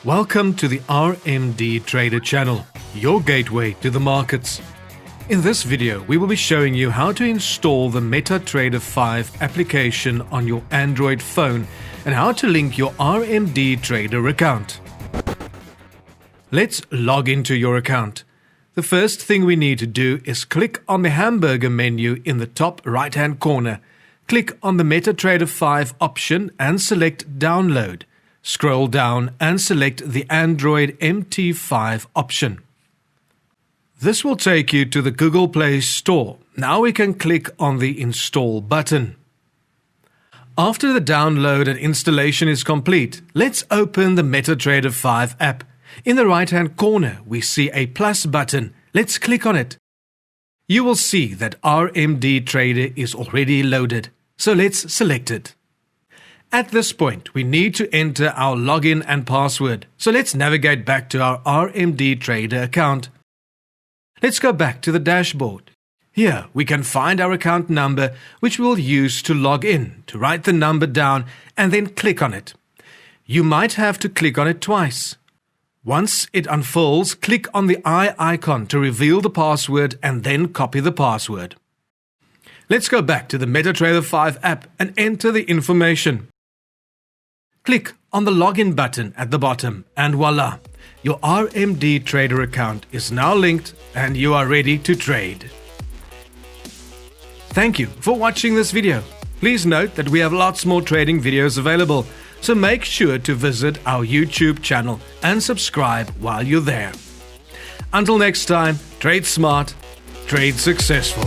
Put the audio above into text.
Welcome to the RMDTRADER channel, your gateway to the markets. In this video, we will be showing you how to install the Metatrader 5 application on your Android phone and how to link your RMDTRADER account. Let's log into your account. The first thing we need to do is click on the hamburger menu in the top right-hand corner. Click on the Metatrader 5 option and select Download. Scroll down and select the Android MT5 option. This will take you to the Google Play Store. Now we can click on the Install button. After the download and installation is complete, let's open the Metatrader 5 app. In the right-hand corner, we see a plus button. Let's click on it. You will see that RMDTRADER is already loaded, so let's select it. At this point, we need to enter our login and password, so let's navigate back to our RMDTRADER account. Let's go back to the dashboard. Here, we can find our account number, which we'll use to log in, to write the number down, and then click on it. You might have to click on it twice. Once it unfolds, click on the eye icon to reveal the password and then copy the password. Let's go back to the Metatrader 5 app and enter the information. Click on the login button at the bottom and voila, your RMDTRADER account is now linked and you are ready to trade. Thank you for watching this video. Please note that we have lots more trading videos available, so make sure to visit our YouTube channel and subscribe while you're there. Until next time, trade smart, trade successful.